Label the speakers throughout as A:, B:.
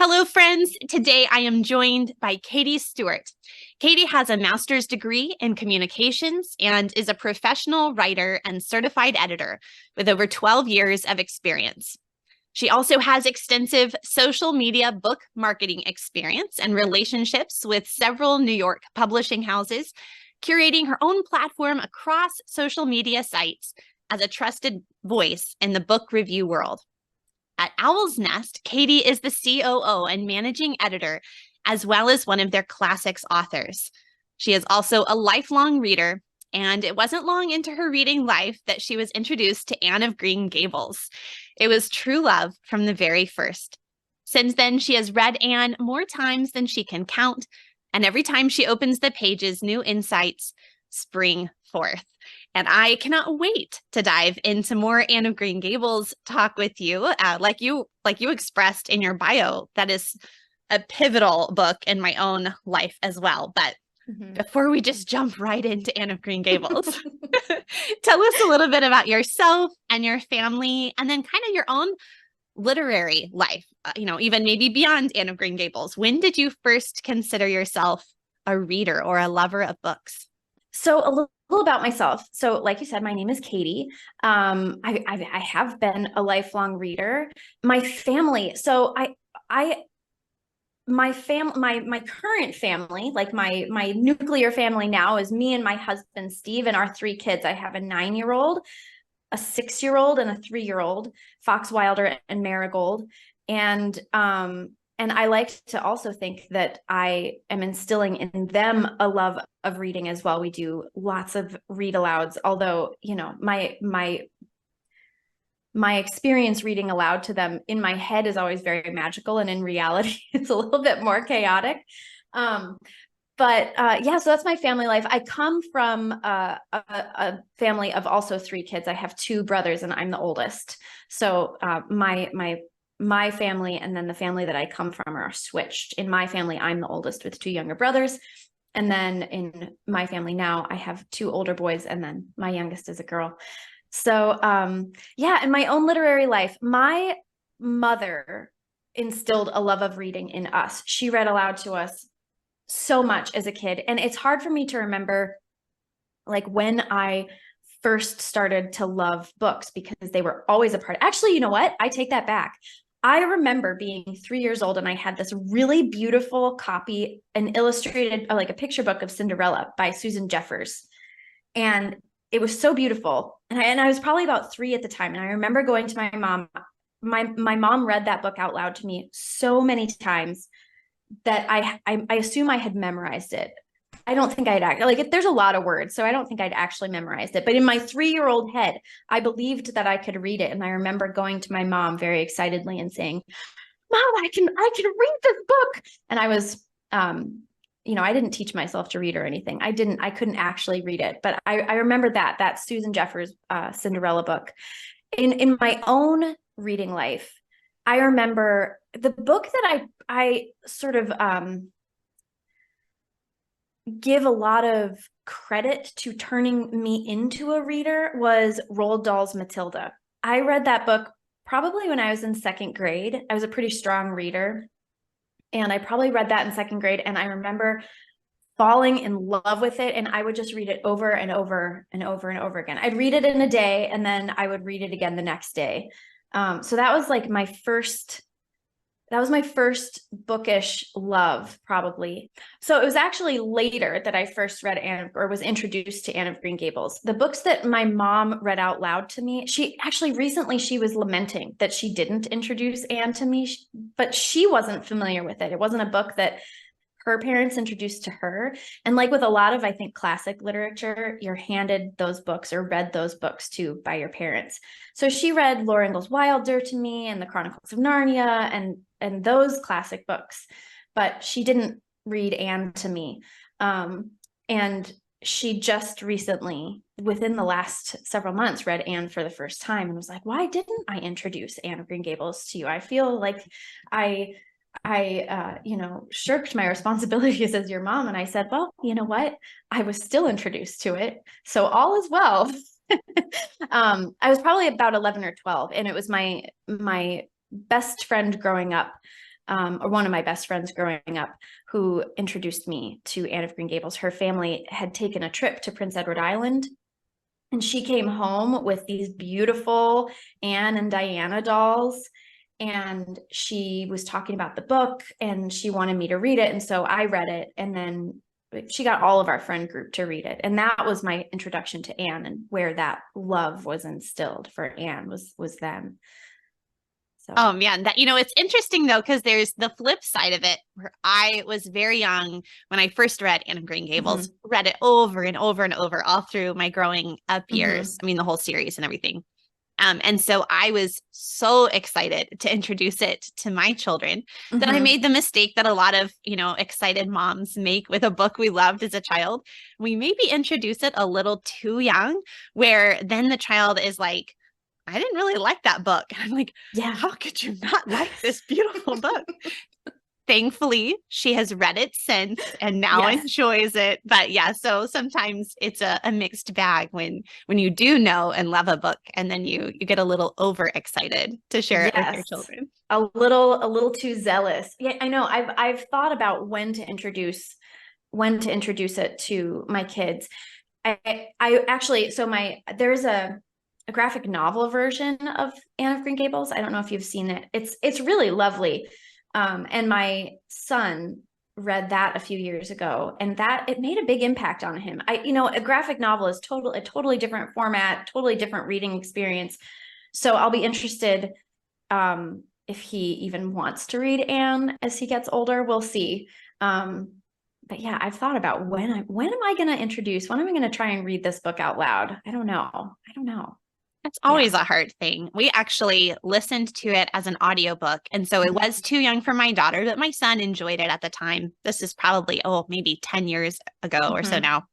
A: Hello, friends. Today I am joined by Katie Stewart. Katie has a master's degree in communications and is a professional writer and certified editor with over 12 years of experience. She also has extensive social media book marketing experience and relationships with several New York publishing houses, curating her own platform across social media sites as a trusted voice in the book review world. At Owl's Nest, Katie is the COO and managing editor, as well as one of their classics authors. She is also a lifelong reader, and it wasn't long into her reading life that she was introduced to Anne of Green Gables. It was true love from the very first. Since then, she has read Anne more times than she can count, and every time she opens the pages, new insights spring forth. And I cannot wait to dive into more Anne of Green Gables talk with you. Like you expressed in your bio, that is a pivotal book in my own life as well. But before we just jump right into Anne of Green Gables, tell us a little bit about yourself and your family, and then kind of your own literary life, even maybe beyond Anne of Green Gables. When did you first consider yourself a reader or a lover of books?
B: So a little about myself. So like you said, my name is Katie. I have been a lifelong reader. My family. So my current family, like my nuclear family now, is me and my husband, Steve, and our three kids. I have a 9-year-old, a 6-year-old, and a 3-year-old, Fox, Wilder, and Marigold. And I like to also think that I am instilling in them a love of reading as well. We do lots of read alouds, although, my experience reading aloud to them in my head is always very magical, and in reality, it's a little bit more chaotic. So that's my family life. I come from a family of also 3 kids. I have 2 brothers, and I'm the oldest. So my family and then the family that I come from are switched. In my family, I'm the oldest with 2 younger brothers. And then in my family now, I have 2 older boys, and then my youngest is a girl. So, in my own literary life, my mother instilled a love of reading in us. She read aloud to us so much as a kid. And it's hard for me to remember, like, when I first started to love books, because they were always a part. Actually, you know what? I take that back. I remember being 3 years old, and I had this really beautiful copy, an illustrated, like a picture book of Cinderella by Susan Jeffers. And it was so beautiful. And I was probably about 3 at the time. And I remember going to my mom. My mom read that book out loud to me so many times that I assume I had memorized it. I don't think there's a lot of words, so I don't think I'd actually memorized it. But in my 3-year-old head, I believed that I could read it. And I remember going to my mom very excitedly and saying, "Mom, I can read this book." And I was, I didn't teach myself to read or anything. I couldn't actually read it. But I remember that Susan Jeffers Cinderella book. In my own reading life, I remember the book that I sort of give a lot of credit to turning me into a reader was Roald Dahl's Matilda. I read that book probably when I was in 2nd grade. I was a pretty strong reader, and I probably read that in 2nd grade. And I remember falling in love with it, and I would just read it over and over and over and over again. I'd read it in a day, and then I would read it again the next day. So that was like my first bookish love, probably. So it was actually later that I first read was introduced to Anne of Green Gables. The books that my mom read out loud to me, recently she was lamenting that she didn't introduce Anne to me, but she wasn't familiar with it. It wasn't a book that her parents introduced to her. And like with a lot of, I think, classic literature, you're handed those books or read those books too by your parents. So she read Laura Ingalls Wilder to me, and the Chronicles of Narnia, and those classic books, but she didn't read Anne to me. And she just recently, within the last several months, read Anne for the first time and was like, "Why didn't I introduce Anne of Green Gables to you? I feel like I shirked my responsibilities as your mom." And I said, "Well, you know what? I was still introduced to it, so all is well." I was probably about 11 or 12, and it was my best friend growing up or one of my best friends growing up, who introduced me to Anne of Green Gables. Her family had taken a trip to Prince Edward Island, and she came home with these beautiful Anne and Diana dolls. And she was talking about the book and she wanted me to read it. And so I read it, and then she got all of our friend group to read it. And that was my introduction to Anne, and where that love was instilled for Anne was then. So.
A: Oh man, that, it's interesting though, because there's the flip side of it, where I was very young when I first read Anne of Green Gables, read it over and over and over all through my growing up years. I mean, the whole series and everything. And so I was so excited to introduce it to my children that I made the mistake that a lot of, excited moms make with a book we loved as a child. We maybe introduce it a little too young, where then the child is like, I didn't really like that book. And I'm like, yeah, how could you not like this beautiful book? Thankfully, she has read it since and now enjoys it. But yeah, so sometimes it's a mixed bag when you do know and love a book, and then you get a little overexcited to share it with your children.
B: A little too zealous. Yeah, I know. I've thought about when to introduce it to my kids. I actually, so there's a graphic novel version of Anne of Green Gables. I don't know if you've seen it. It's really lovely. And my son read that a few years ago, and that it made a big impact on him. A graphic novel is a totally different format, totally different reading experience. So I'll be interested if he even wants to read Anne as he gets older. We'll see. But yeah, I've thought about when am I going to try and read this book out loud? I don't know.
A: It's always a hard thing. We actually listened to it as an audiobook. And so it was too young for my daughter, but my son enjoyed it at the time. This is probably, maybe 10 years ago or so now.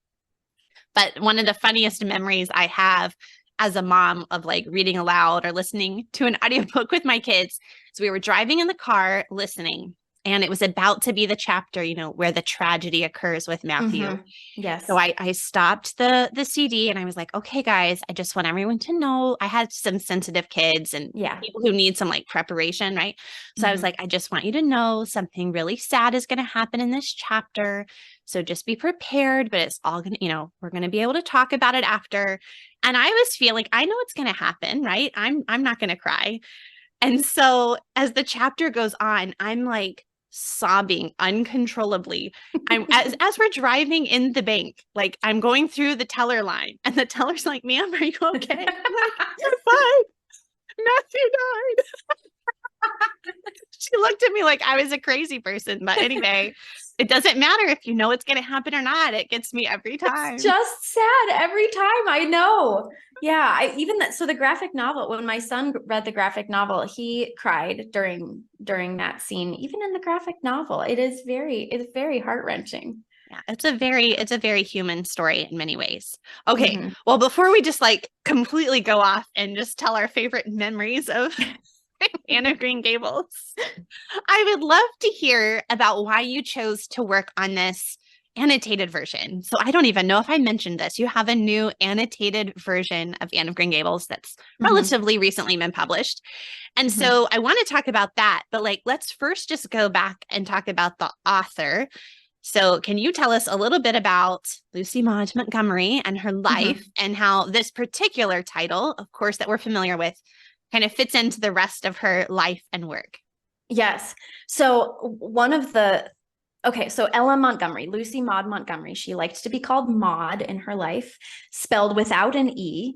A: But one of the funniest memories I have as a mom of like reading aloud or listening to an audiobook with my kids is we were driving in the car listening. And it was about to be the chapter, where the tragedy occurs with Matthew.
B: Yes.
A: So I stopped the CD and I was like, okay, guys, I just want everyone to know I had some sensitive kids and people who need some like preparation, right? So I was like, I just want you to know something really sad is going to happen in this chapter. So just be prepared, but it's all going to, we're going to be able to talk about it after. And I was feeling, I know it's going to happen, right? I'm not going to cry. And so as the chapter goes on, I'm like, sobbing uncontrollably. As we're driving in the bank, like I'm going through the teller line, and the teller's like, "Ma'am, are you okay?" I'm like, "You're fine. Matthew died." She looked at me like I was a crazy person. But anyway, it doesn't matter if you know it's going to happen or not. It gets me every time.
B: It's just sad every time. I know. Yeah. So the graphic novel, when my son read the graphic novel, he cried during that scene. Even in the graphic novel, it's very heart-wrenching.
A: Yeah, it's a very human story in many ways. Okay. Well, before we just like completely go off and just tell our favorite memories of Anne of Green Gables, I would love to hear about why you chose to work on this annotated version. So I don't even know if I mentioned this. You have a new annotated version of Anne of Green Gables that's relatively recently been published. And so I want to talk about that, but like, let's first just go back and talk about the author. So can you tell us a little bit about Lucy Maud Montgomery and her life and how this particular title, of course, that we're familiar with, kind of fits into the rest of her life and work?
B: Yes. So so Ella Montgomery, Lucy Maud Montgomery, she liked to be called Maud in her life, spelled without an E.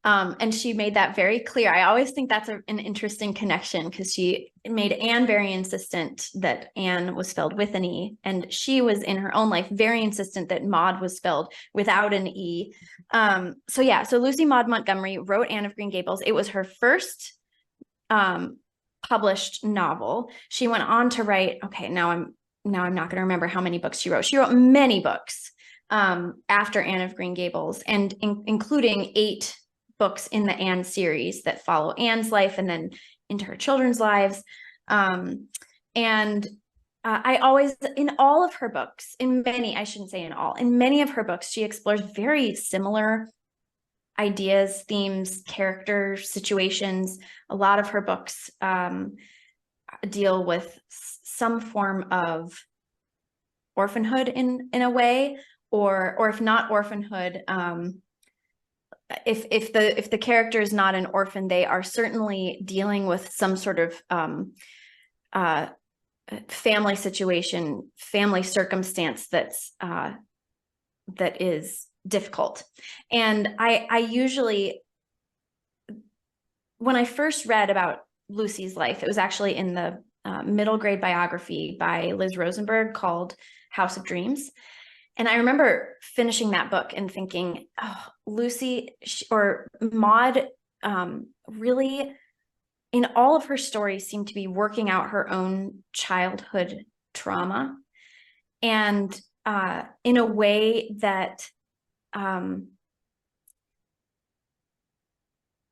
B: And she made that very clear. I always think that's an interesting connection, because she made Anne very insistent that Anne was spelled with an E. And she was in her own life very insistent that Maud was spelled without an E. So Lucy Maud Montgomery wrote Anne of Green Gables. It was her first published novel. She went on to write, now I'm not going to remember how many books she wrote. She wrote many books after Anne of Green Gables, and in-including 8 books in the Anne series that follow Anne's life and then into her children's lives. I always, in all of her books, in many of her books, she explores very similar ideas, themes, character situations. A lot of her books deal with some form of orphanhood in a way, or if not orphanhood, if the character is not an orphan, they are certainly dealing with some sort of family situation, family circumstance that is difficult. And I usually, when I first read about Lucy's life, it was actually in the middle grade biography by Liz Rosenberg called House of Dreams. And I remember finishing that book and thinking, oh, Lucy or Maud really, in all of her stories, seemed to be working out her own childhood trauma. And in a way that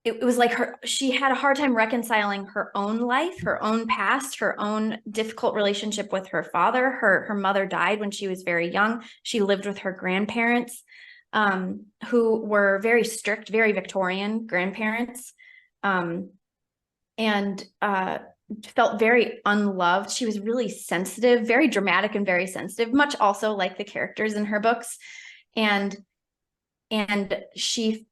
B: it was like she had a hard time reconciling her own life, her own past, her own difficult relationship with her father. Her mother died when she was very young. She lived with her grandparents, who were very strict, very Victorian grandparents, and felt very unloved. She was really sensitive, very dramatic and very sensitive, much also like the characters in her books. And she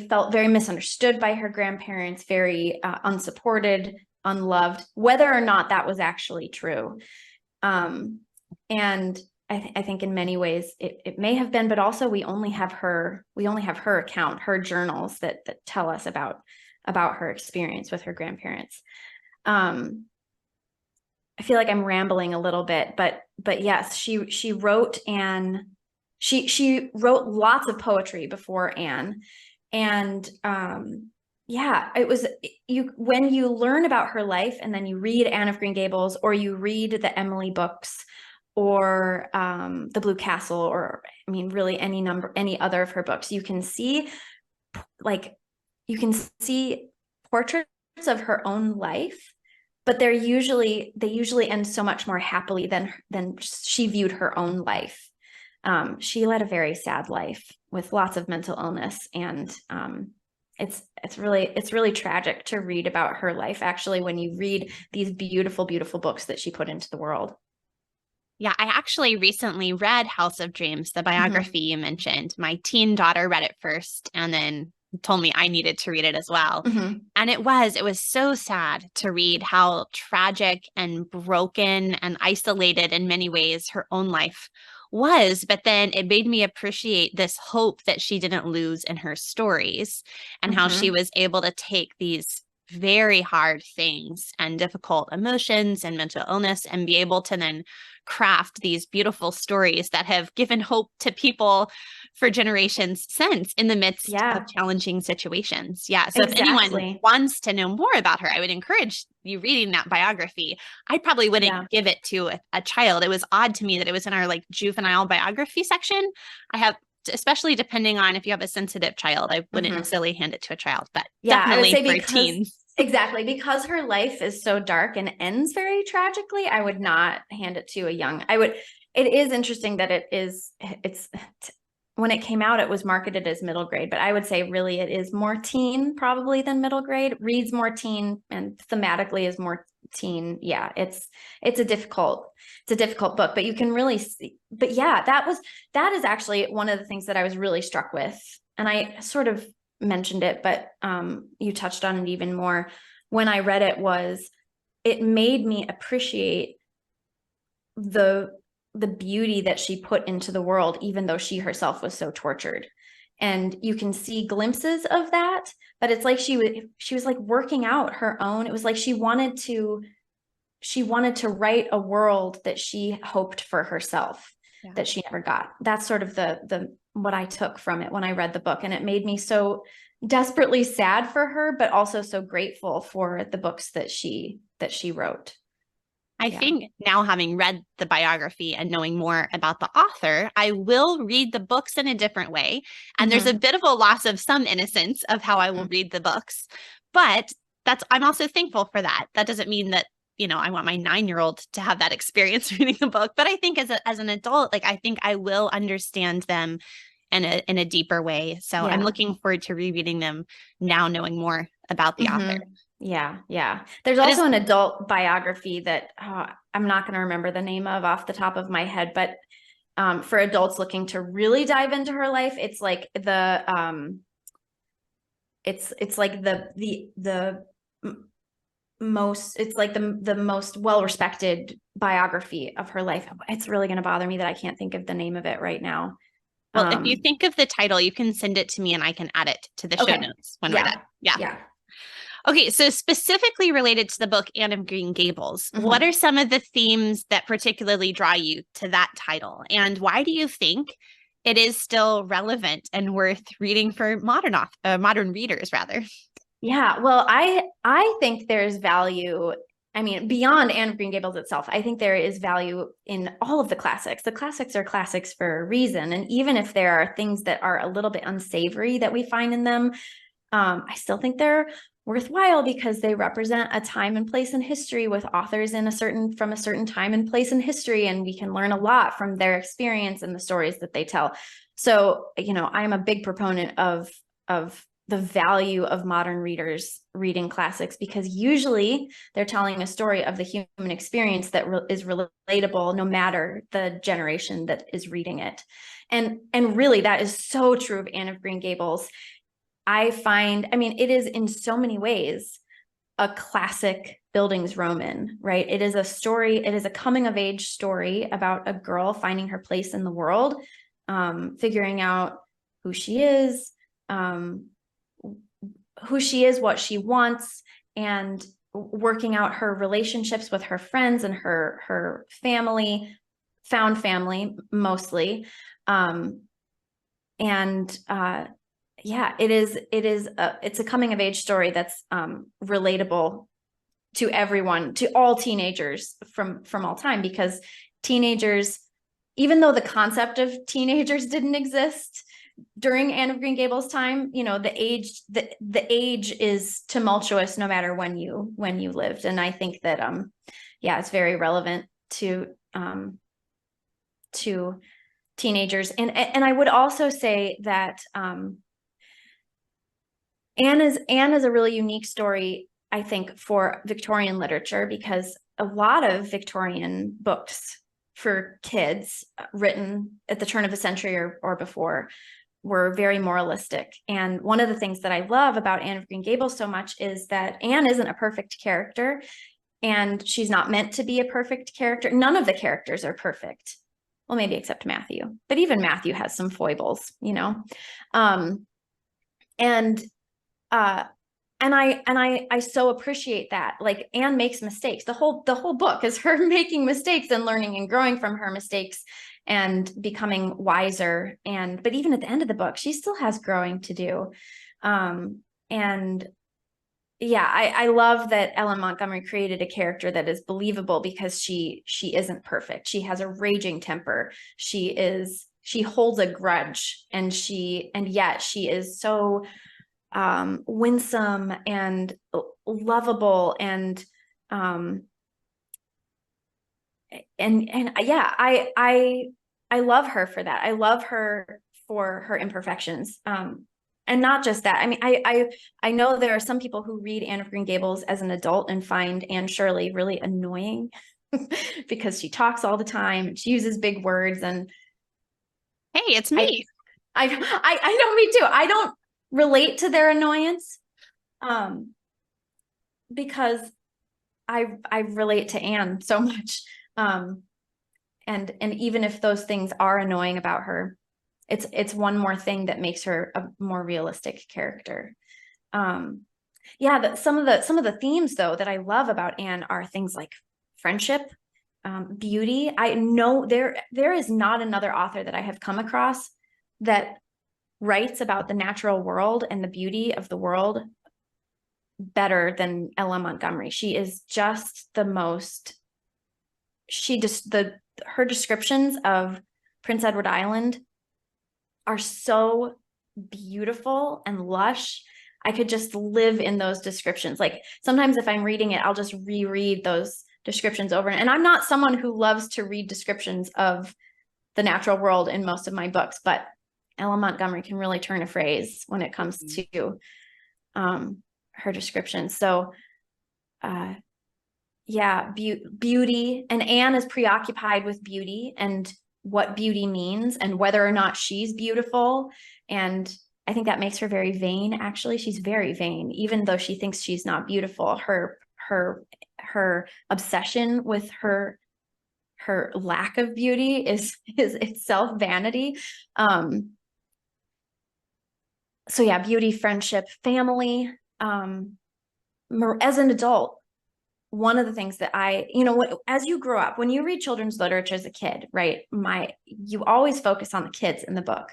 B: felt very misunderstood by her grandparents, very unsupported, unloved, whether or not that was actually true. And I think in many ways it may have been, but also we only have her account, her journals that tell us about her experience with her grandparents. I feel like I'm rambling a little bit, but yes, she wrote she wrote lots of poetry before Anne. And it was when you learn about her life and then you read Anne of Green Gables, or you read the Emily books, or the Blue Castle, or I mean really any other of her books, you can see portraits of her own life, but they usually end so much more happily than she viewed her own life. She led a very sad life with lots of mental illness, and it's really tragic to read about her life, actually, when you read these beautiful, beautiful books that she put into the world.
A: Yeah, I actually recently read House of Dreams, the biography you mentioned. My teen daughter read it first and then told me I needed to read it as well. And it was so sad to read how tragic and broken and isolated in many ways her own life was. But then it made me appreciate this hope that she didn't lose in her stories, and how she was able to take these very hard things and difficult emotions and mental illness and be able to then craft these beautiful stories that have given hope to people for generations since, in the midst of challenging situations. Yeah. So if anyone wants to know more about her, I would encourage you reading that biography. I probably wouldn't give it to a child. It was odd to me that it was in our juvenile biography section. Especially depending on if you have a sensitive child, I wouldn't necessarily hand it to a child, but definitely for teens.
B: Exactly. Because her life is so dark and ends very tragically, I would not hand it to a young. It is interesting that it's when it came out, it was marketed as middle grade, but I would say really it is more teen probably than middle grade. Reads more teen and thematically is more teen. Yeah, it's a difficult book, but you can really see. But yeah, that is actually one of the things that I was really struck with, and I sort of mentioned it, but you touched on it even more when I read it. It made me appreciate the beauty that she put into the world, even though she herself was so tortured. And you can see glimpses of that, but it's like she was like working out her own. It was like she wanted to write a world that she hoped for herself, that she never got. That's sort of the what I took from it when I read the book. And it made me so desperately sad for her, but also so grateful for the books that she wrote.
A: I think now, having read the biography and knowing more about the author, I will read the books in a different way. And there's a bit of a loss of some innocence of how I will read the books. But I'm also thankful for that. That doesn't mean that, I want my 9-year-old to have that experience reading the book. But I think as an adult, I think I will understand them in a deeper way. So I'm looking forward to rereading them now, knowing more about the author.
B: Yeah. Yeah. There's
A: But
B: also an adult biography that I'm not going to remember the name of off the top of my head, but for adults looking to really dive into her life, it's like it's like the most, it's like the most well-respected biography of her life. It's really going to bother me that I can't think of the name of it right now.
A: well, if you think of the title, you can send it to me and I can add it to the show
B: Okay.
A: notes when we're
B: Yeah.
A: done. Yeah.
B: Yeah.
A: Okay, so specifically related to the book Anne of Green Gables, what are some of the themes that particularly draw you to that title? And why do you think it is still relevant and worth reading for modern readers, rather?
B: Yeah, well, I think there's value. I mean, beyond Anne of Green Gables itself, I think there is value in all of the classics. The classics are classics for a reason. And even if there are things that are a little bit unsavory that we find in them, I still think they're worthwhile because they represent a time and place in history with authors from a certain time and place in history, and we can learn a lot from their experience and the stories that they tell. So, I'm a big proponent of the value of modern readers reading classics, because usually they're telling a story of the human experience that is relatable no matter the generation that is reading it. And really, that is so true of Anne of Green Gables. It is in so many ways a classic Bildungsroman, right? It is a coming of age story about a girl finding her place in the world, figuring out who she is, what she wants, and working out her relationships with her friends and her family, found family mostly. It's a coming of age story that's relatable to everyone, to all teenagers from all time, because teenagers, even though the concept of teenagers didn't exist during Anne of Green Gables' time, the age is tumultuous no matter when you lived. And I think that it's very relevant to teenagers. And I would also say that Anne is a really unique story, I think, for Victorian literature, because a lot of Victorian books for kids written at the turn of the century or before were very moralistic. And one of the things that I love about Anne of Green Gables so much is that Anne isn't a perfect character, and she's not meant to be a perfect character. None of the characters are perfect. Well, maybe except Matthew, but even Matthew has some foibles, and I so appreciate that. Like, Anne makes mistakes. The whole book is her making mistakes and learning and growing from her mistakes and becoming wiser. But even at the end of the book, she still has growing to do. I love that Ellen Montgomery created a character that is believable, because she isn't perfect. She has a raging temper. She holds a grudge, and yet she is so winsome and lovable, and I love her for that. I love her for her imperfections. And not just that. I mean, I know there are some people who read Anne of Green Gables as an adult and find Anne Shirley really annoying because she talks all the time and she uses big words. And
A: hey, it's me.
B: I know, me too. I don't relate to their annoyance, because I relate to Anne so much. And even if those things are annoying about her, it's one more thing that makes her a more realistic character. Some of the themes, though, that I love about Anne are things like friendship, beauty. I know there is not another author that I have come across that writes about the natural world and the beauty of the world better than Ella Montgomery. She is just the most. Her descriptions of Prince Edward Island are so beautiful and lush. I could just live in those descriptions. Like, sometimes if I'm reading it, I'll just reread those descriptions over. And I'm not someone who loves to read descriptions of the natural world in most of my books, but Ella Montgomery can really turn a phrase when it comes to her descriptions. So beauty, and Anne is preoccupied with beauty and what beauty means and whether or not she's beautiful. And I think that makes her very vain. Actually, she's very vain, even though she thinks she's not beautiful. Her obsession with her lack of beauty is itself vanity. So yeah, beauty, friendship, family. As an adult, one of the things that as you grow up, when you read children's literature as a kid, right, you always focus on the kids in the book.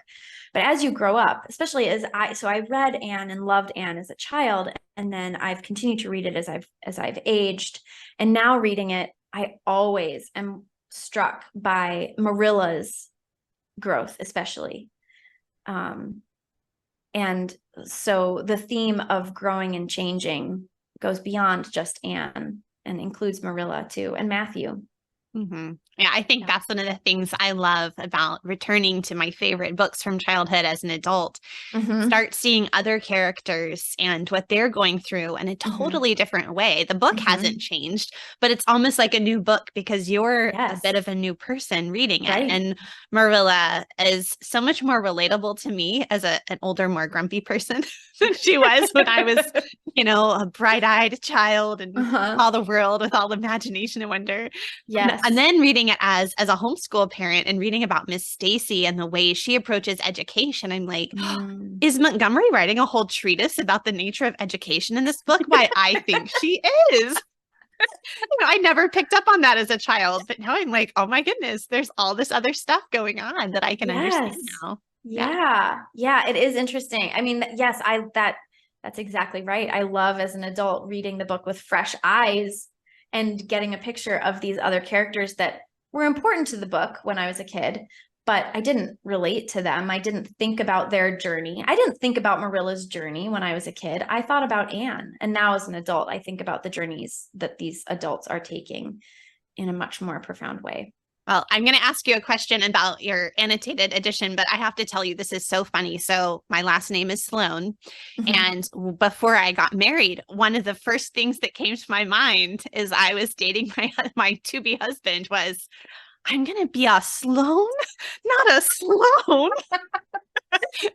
B: But as you grow up, especially I read Anne and loved Anne as a child, and then I've continued to read it as I've aged, and now reading it, I always am struck by Marilla's growth, especially. And so the theme of growing and changing goes beyond just Anne and includes Marilla too, and Matthew.
A: Mm-hmm. Yeah, I think that's one of the things I love about returning to my favorite books from childhood as an adult.
B: Mm-hmm.
A: Start seeing other characters and what they're going through in a totally different way. The book hasn't changed, but it's almost like a new book because you're a bit of a new person reading it.
B: Right.
A: And Marilla is so much more relatable to me as an older, more grumpy person than she was when I was, a bright-eyed child and saw the world with all imagination and wonder.
B: Yes.
A: And then reading it as a homeschool parent and reading about Miss Stacy and the way she approaches education, I'm like, is Montgomery writing a whole treatise about the nature of education in this book? Why, I think she is. I never picked up on that as a child, but now I'm like, oh my goodness, there's all this other stuff going on that I can understand now.
B: Yeah, it is interesting. I mean, yes, that's exactly right. I love as an adult reading the book with fresh eyes and getting a picture of these other characters that were important to the book when I was a kid, but I didn't relate to them. I didn't think about their journey. I didn't think about Marilla's journey when I was a kid. I thought about Anne. And now as an adult, I think about the journeys that these adults are taking in a much more profound way.
A: Well, I'm going to ask you a question about your annotated edition, but I have to tell you, this is so funny. So my last name is Sloan. And before I got married, one of the first things that came to my mind is I was dating my to-be husband was, I'm going to be a Sloan, not a Sloan,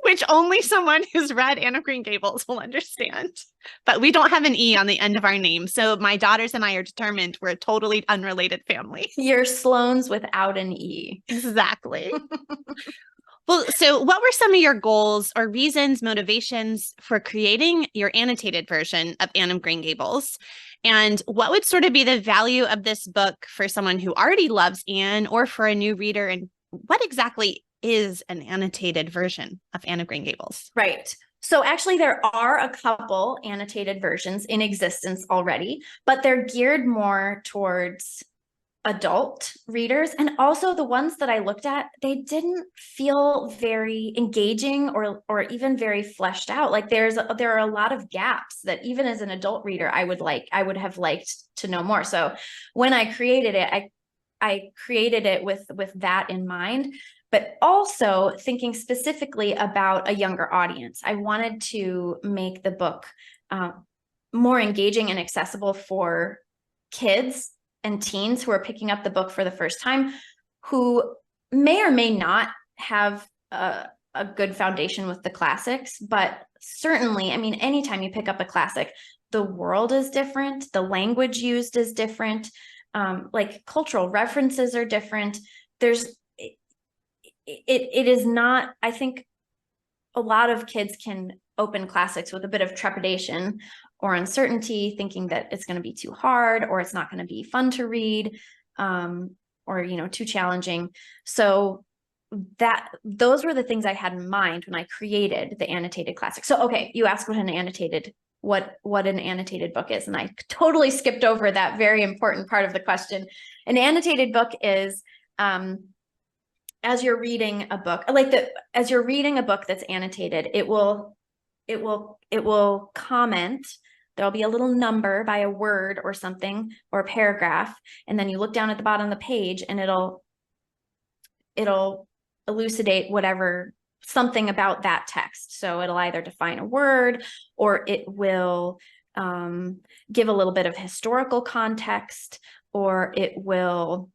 A: which only someone who's read Anne of Green Gables will understand. But we don't have an E on the end of our name. So my daughters and I are determined we're a totally unrelated family.
B: You're Sloanes without an E.
A: Exactly. Well, so what were some of your goals or reasons, motivations for creating your annotated version of Anne of Green Gables? And what would sort of be the value of this book for someone who already loves Anne or for a new reader? And what exactly is an annotated version of Anne of Green Gables?
B: Right. So actually there are a couple annotated versions in existence already, but they're geared more towards adult readers. And also the ones that I looked at, they didn't feel very engaging or even very fleshed out. Like there are a lot of gaps that even as an adult reader, I would have liked to know more. So when I created it, I created it with that in mind, but also thinking specifically about a younger audience. I wanted to make the book more engaging and accessible for kids and teens who are picking up the book for the first time, who may or may not have a good foundation with the classics, but certainly, I mean, anytime you pick up a classic, the world is different, the language used is different, like cultural references are different. It is not, I think a lot of kids can open classics with a bit of trepidation or uncertainty, thinking that it's going to be too hard or it's not going to be fun to read, or, too challenging. So those were the things I had in mind when I created the annotated classic. So, okay, you asked what an annotated book is, and I totally skipped over that very important part of the question. An annotated book is, as you're reading a book, as you're reading a book that's annotated, it will comment. There'll be a little number by a word or something or a paragraph, and then you look down at the bottom of the page and it'll elucidate something about that text. So it'll either define a word or it will give a little bit of historical context, or it will,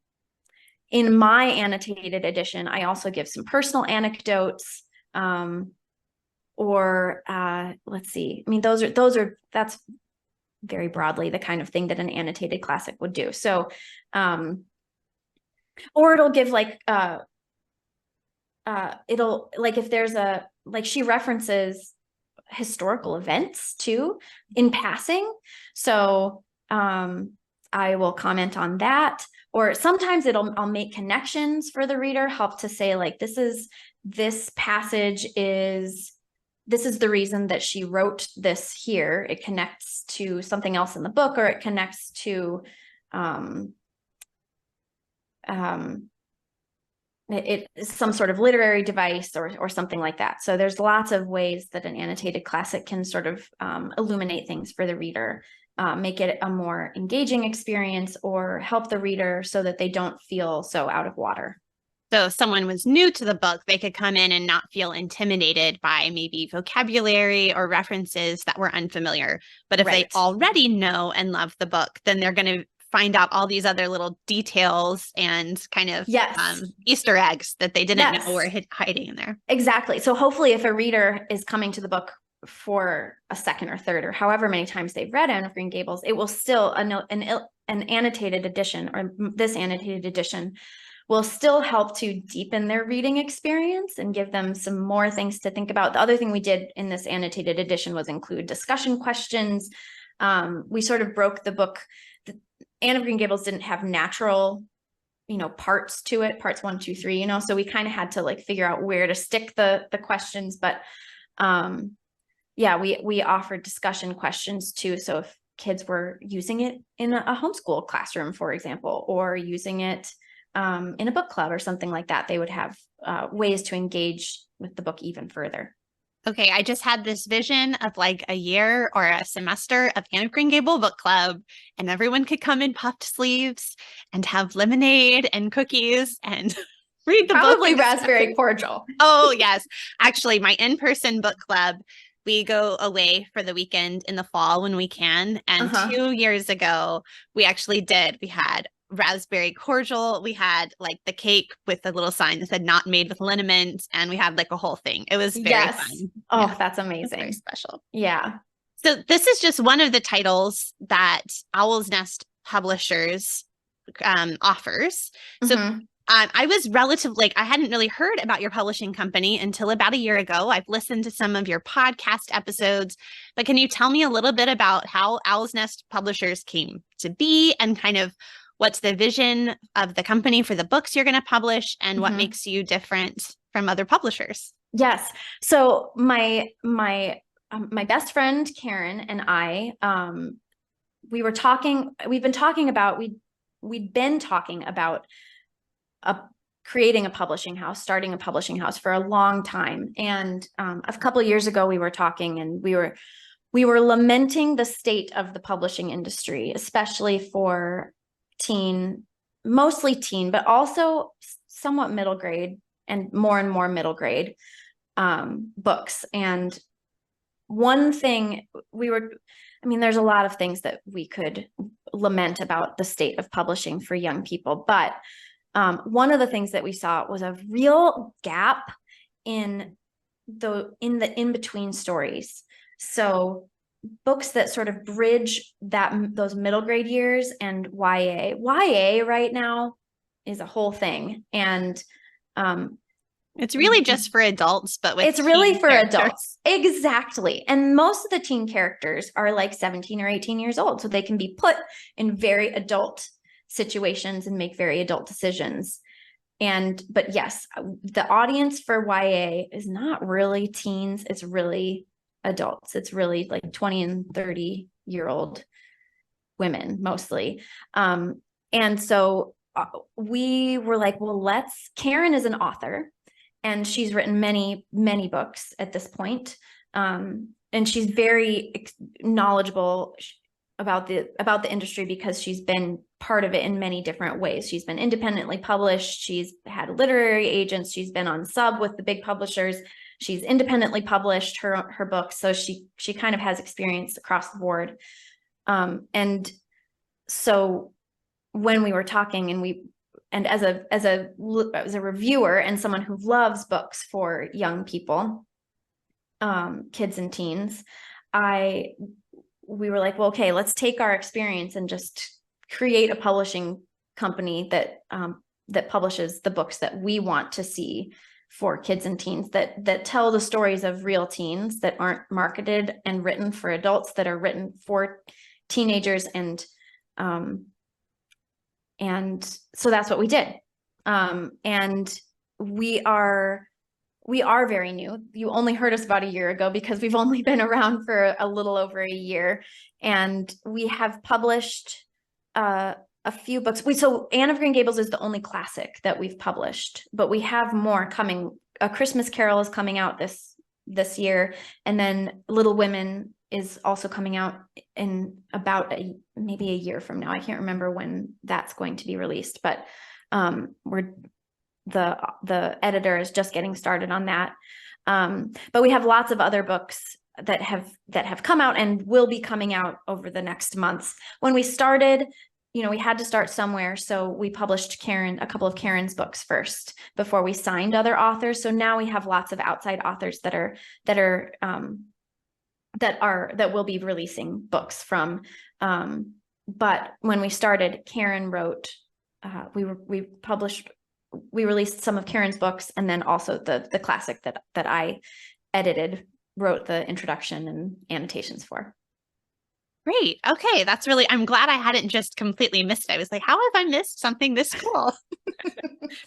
B: in my annotated edition, I also give some personal anecdotes, or let's see. I mean, that's very broadly the kind of thing that an annotated classic would do. So, or it'll give like, it'll like, if there's like she references historical events too in passing. So, I will comment on that, or sometimes I'll make connections for the reader, help to say like, this passage is, this is the reason that she wrote this here. It connects to something else in the book, or it connects to it is some sort of literary device or something like that. So there's lots of ways that an annotated classic can sort of illuminate things for the reader, make it a more engaging experience, or help the reader so that they don't feel so out of water.
A: So if someone was new to the book, they could come in and not feel intimidated by maybe vocabulary or references that were unfamiliar. But if they already know and love the book, then they're going to find out all these other little details and kind of Easter eggs that they didn't know were hiding in there.
B: Exactly. So hopefully if a reader is coming to the book for a second or third, or however many times they've read Anne of Green Gables, it will still, an annotated edition, or this annotated edition, will still help to deepen their reading experience and give them some more things to think about. The other thing we did in this annotated edition was include discussion questions. We sort of broke the book. Anne of Green Gables didn't have natural, parts to it, parts 1, 2, 3, so we kind of had to like figure out where to stick the questions. But we offered discussion questions too. So if kids were using it in a homeschool classroom, for example, or using it in a book club or something like that, they would have ways to engage with the book even further.
A: Okay, I just had this vision of like a year or a semester of Anne of Green Gable book club, and everyone could come in puffed sleeves and have lemonade and cookies and read the book.
B: Probably raspberry cordial.
A: Oh, yes. Actually, my in-person book club, we go away for the weekend in the fall when we can. And 2 years ago, we actually did. We had raspberry cordial. We had like the cake with a little sign that said "not made with liniment," and we had like a whole thing. It was very fun.
B: Oh, that's amazing.
A: Very special.
B: Yeah.
A: So this is just one of the titles that Owl's Nest Publishers offers. So I was I hadn't really heard about your publishing company until about a year ago. I've listened to some of your podcast episodes, but can you tell me a little bit about how Owl's Nest Publishers came to be, and kind of what's the vision of the company for the books you're going to publish, and what makes you different from other publishers?
B: Yes. So my best friend Karen and I, we'd been talking about creating a publishing house, starting a publishing house for a long time. And a couple of years ago, we were talking, and we were lamenting the state of the publishing industry, especially for mostly teen, but also somewhat middle grade and more middle grade books. And one thing there's a lot of things that we could lament about the state of publishing for young people, but one of the things that we saw was a real gap in the in-between stories. So books that sort of bridge those middle grade years and YA. YA right now is a whole thing. And
A: it's really just for adults, but
B: it's really for adults. Exactly. And most of the teen characters are like 17 or 18 years old. So they can be put in very adult situations and make very adult decisions. But yes, the audience for YA is not really teens. It's really adults. It's really like 20 and 30-year-old women mostly. And so we were like, well, Karen is an author, and she's written many, many books at this point. And she's very knowledgeable about the industry because she's been part of it in many different ways. She's been independently published. She's had literary agents. She's been on sub with the big publishers. She's independently published her books, so she kind of has experience across the board. And so when we were talking, and as a reviewer and someone who loves books for young people, kids and teens, we were like, well, okay, let's take our experience and just create a publishing company that publishes the books that we want to see for kids and teens, that tell the stories of real teens, that aren't marketed and written for adults, that are written for teenagers. And so that's what we did. And we are very new. You only heard us about a year ago because we've only been around for a little over a year, and we have published a few books. So Anne of Green Gables is the only classic that we've published, but we have more coming. A Christmas Carol is coming out this year, and then Little Women is also coming out in about maybe a year from now. I can't remember when that's going to be released, but the editor is just getting started on that. But we have lots of other books that have come out and will be coming out over the next months. When we started, we had to start somewhere. So we published a couple of Karen's books first before we signed other authors. So now we have lots of outside authors that will be releasing books from. But when we started, Karen wrote, we released some of Karen's books, and then also the classic that I wrote the introduction and annotations for.
A: Great. Okay. I'm glad I hadn't just completely missed it. I was like, how have I missed something this cool?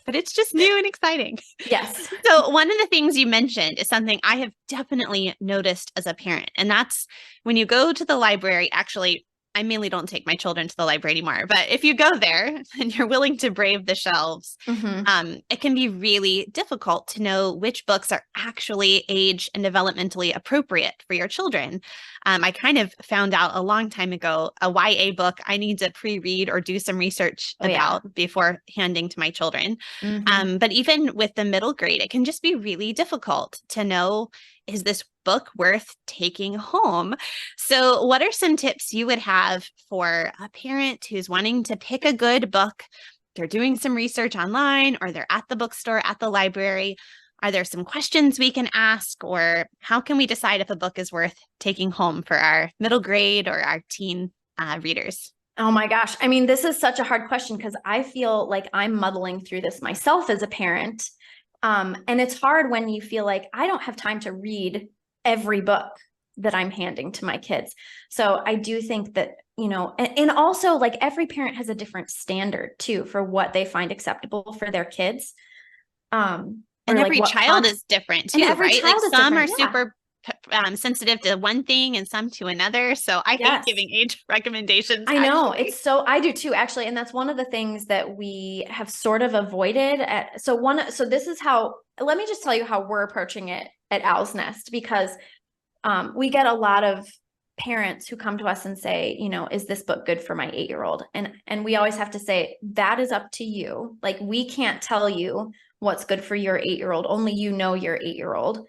A: But it's just new and exciting.
B: Yes.
A: So one of the things you mentioned is something I have definitely noticed as a parent. And that's when you go to the library. Actually, I mainly don't take my children to the library anymore, but if you go there and you're willing to brave the shelves, it can be really difficult to know which books are actually age and developmentally appropriate for your children. I kind of found out a long time ago, a YA book I need to pre-read or do some research about before handing to my children. But even with the middle grade, it can just be really difficult to know, is this book worth taking home? So what are some tips you would have for a parent who's wanting to pick a good book? They're doing some research online, or they're at the bookstore, at the library. Are there some questions we can ask, or how can we decide if a book is worth taking home for our middle grade or our teen readers?
B: Oh my gosh. I mean, this is such a hard question because I feel like I'm muddling through this myself as a parent. And it's hard when you feel like I don't have time to read every book that I'm handing to my kids. So I do think that, and also like every parent has a different standard too for what they find acceptable for their kids.
A: And every child is different too, right? Like some are super sensitive to one thing and some to another. So I hate giving age recommendations.
B: I know. I do too, actually. And that's one of the things that we have sort of avoided this is how, let me just tell you how we're approaching it at Owl's Nest, because we get a lot of parents who come to us and say, is this book good for my 8-year-old? And we always have to say, that is up to you. Like, we can't tell you what's good for your 8-year-old. Only your 8-year-old.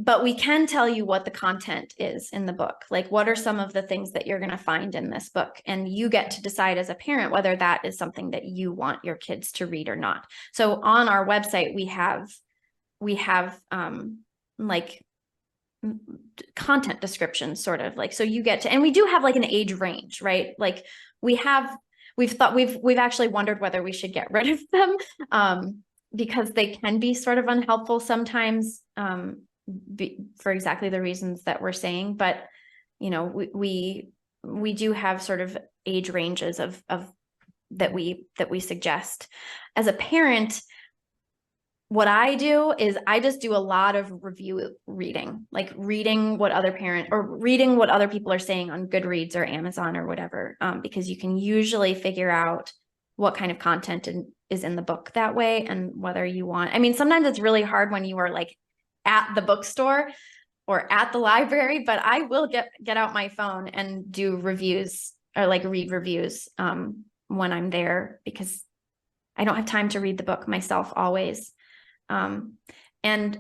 B: But we can tell you what the content is in the book. Like, what are some of the things that you're going to find in this book? And you get to decide as a parent whether that is something that you want your kids to read or not. So on our website, we have like content descriptions, sort of like, so you get to, and we do have like an age range, right? Like we've actually wondered whether we should get rid of them, because they can be sort of unhelpful sometimes, for exactly the reasons that we're saying. But, we do have sort of age ranges of that we suggest. As a parent, what I do is I just do a lot of review reading, like reading what other people are saying on Goodreads or Amazon or whatever, because you can usually figure out what kind of content is in the book that way, and whether you want. I mean, sometimes it's really hard when you are like at the bookstore or at the library, but I will get out my phone and do reviews, or like read reviews when I'm there, because I don't have time to read the book myself always. And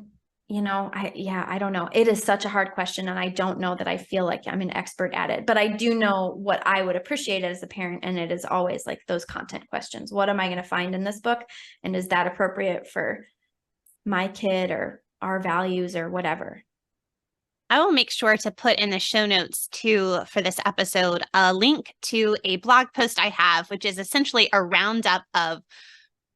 B: I don't know. It is such a hard question. And I don't know that I feel like I'm an expert at it, but I do know what I would appreciate as a parent. And it is always like those content questions. What am I going to find in this book? And is that appropriate for my kid or our values or whatever?
A: I will make sure to put in the show notes too for this episode a link to a blog post I have, which is essentially a roundup of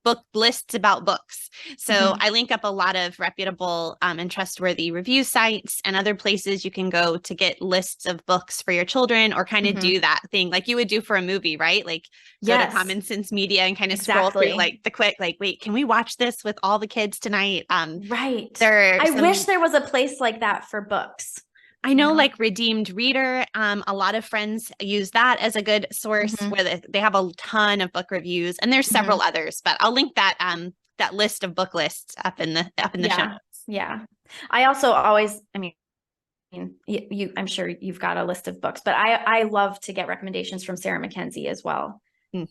A: book lists about books. So I link up a lot of reputable and trustworthy review sites and other places you can go to get lists of books for your children, or kind of do that thing like you would do for a movie, right? Like go to Common Sense Media and kind of scroll through like the quick, like, wait, can we watch this with all the kids tonight?
B: Right. I wish there was a place like that for books.
A: I know, like Redeemed Reader, a lot of friends use that as a good source where they have a ton of book reviews, and there's several others, but I'll link that that list of book lists up in the show notes.
B: Yeah. I also always, I'm sure you've got a list of books, but I love to get recommendations from Sarah Mackenzie as well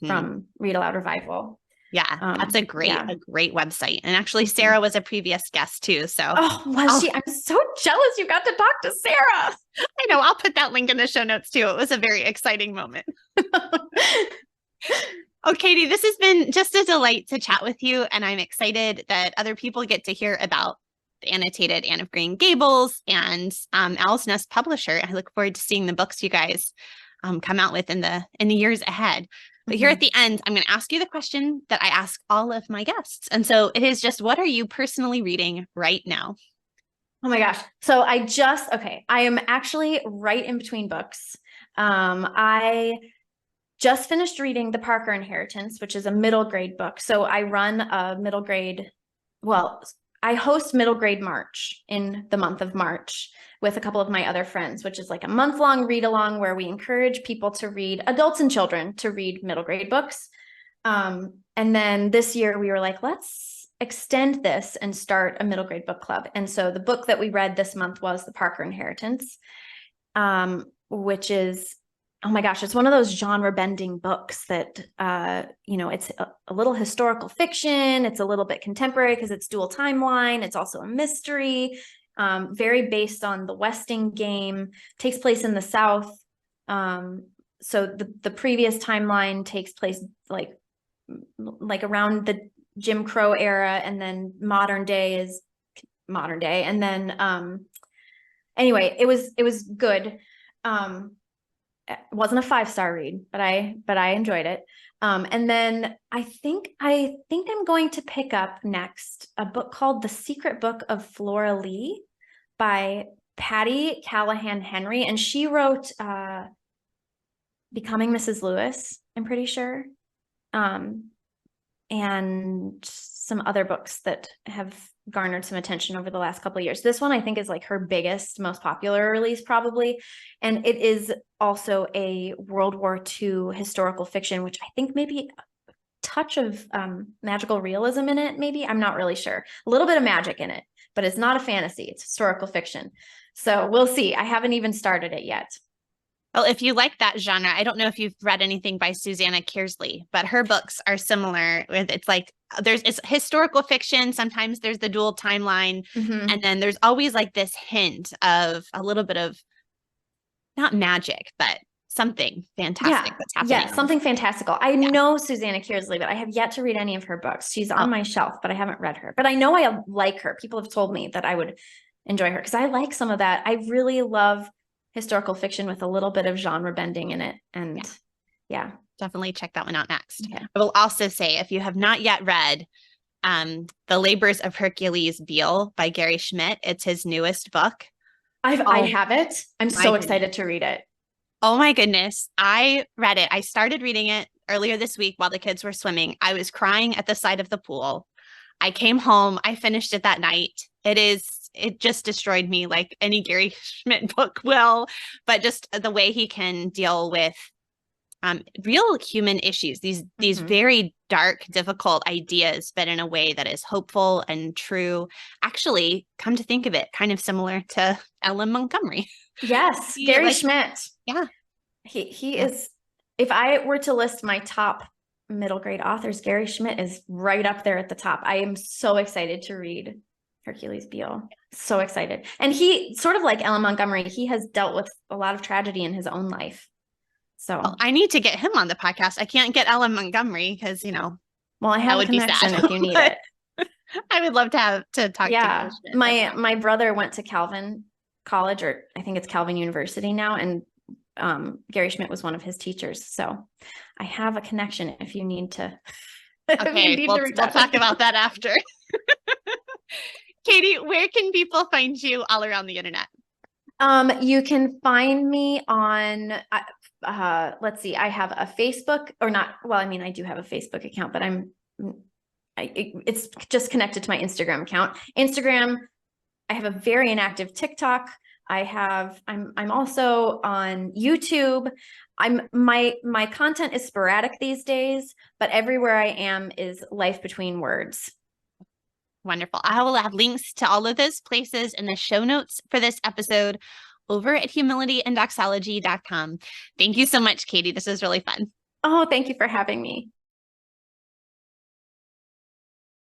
B: from Read Aloud Revival.
A: Yeah, that's a great website. And actually, Sarah was a previous guest too. So,
B: was she? I'm so jealous you got to talk to Sarah.
A: I know. I'll put that link in the show notes too. It was a very exciting moment. Oh, Katie, this has been just a delight to chat with you. And I'm excited that other people get to hear about the annotated Anne of Green Gables and Owl's Nest Publisher. I look forward to seeing the books you guys come out with in the years ahead. But here at the end, I'm going to ask you the question that I ask all of my guests. And so it is just, what are you personally reading right now?
B: Oh my gosh. So I am actually right in between books. I just finished reading The Parker Inheritance, which is a middle grade book. So I run a middle grade, I host middle grade March in the month of March with a couple of my other friends, which is like a month-long read along where we encourage people to read, adults and children, to read middle grade books. And then this year we were like, let's extend this and start a middle grade book club. And so the book that we read this month was The Parker Inheritance, which is, oh my gosh, it's one of those genre bending books that, it's a little historical fiction. It's a little bit contemporary because it's dual timeline. It's also a mystery, very based on the Westing game, takes place in the South. So the previous timeline takes place like around the Jim Crow era, and then modern day is modern day. And then, anyway, it was good. It wasn't a 5-star read, but I enjoyed it. And then I think I'm going to pick up next a book called The Secret Book of Flora Lee by Patty Callahan Henry. And she wrote Becoming Mrs. Lewis, I'm pretty sure. And some other books that have garnered some attention over the last couple of years. This one I think is like her biggest, most popular release probably. And it is also a World War II historical fiction, which I think maybe a touch of magical realism in it, maybe. I'm not really sure. A little bit of magic in it, but it's not a fantasy. It's historical fiction. So we'll see. I haven't even started it yet.
A: Well, if you like that genre, I don't know if you've read anything by Susanna Kearsley, but her books are similar. It's like it's historical fiction. Sometimes there's the dual timeline, and then there's always like this hint of a little bit of not magic, but something fantastic that's happening.
B: Yeah, something fantastical. I know Susanna Kearsley, but I have yet to read any of her books. She's on my shelf, but I haven't read her. But I know I like her. People have told me that I would enjoy her because I like some of that. I really love historical fiction with a little bit of genre bending in it. And
A: definitely check that one out next. Yeah. I will also say, if you have not yet read The Labors of Hercules Beale by Gary Schmidt, it's his newest book.
B: I have it. I'm so excited to read it.
A: Oh my goodness. I read it. I started reading it earlier this week while the kids were swimming. I was crying at the side of the pool. I came home. I finished it that night. It just destroyed me like any Gary Schmidt book will, but just the way he can deal with real human issues, these very dark, difficult ideas, but in a way that is hopeful and true. Actually, come to think of it, kind of similar to Ellen Montgomery.
B: Yes, Gary Schmidt.
A: Yeah.
B: He is, if I were to list my top middle grade authors, Gary Schmidt is right up there at the top. I am so excited to read Hercules Beale. So excited. And he, sort of like Ellen Montgomery, he has dealt with a lot of tragedy in his own life. So
A: Well, I need to get him on the podcast. I can't get Ellen Montgomery because,
B: well, I have a connection if you need it.
A: I would love to talk to Gary
B: Schmidt. My brother went to Calvin College, or I think it's Calvin University now, and Gary Schmidt was one of his teachers. So I have a connection if you need to.
A: Okay, we'll talk about that after. Katie, where can people find you all around the internet?
B: You can find me on, let's see, I have a Facebook, or not, well, I mean, I do have a Facebook account, but it's just connected to my Instagram account. Instagram, I have a very inactive TikTok. I'm also on YouTube. My content is sporadic these days, but everywhere I am is Life Between Words.
A: Wonderful. I will have links to all of those places in the show notes for this episode over at humilityanddoxology.com. Thank you so much, Katie. This was really fun.
B: Oh, thank you for having me.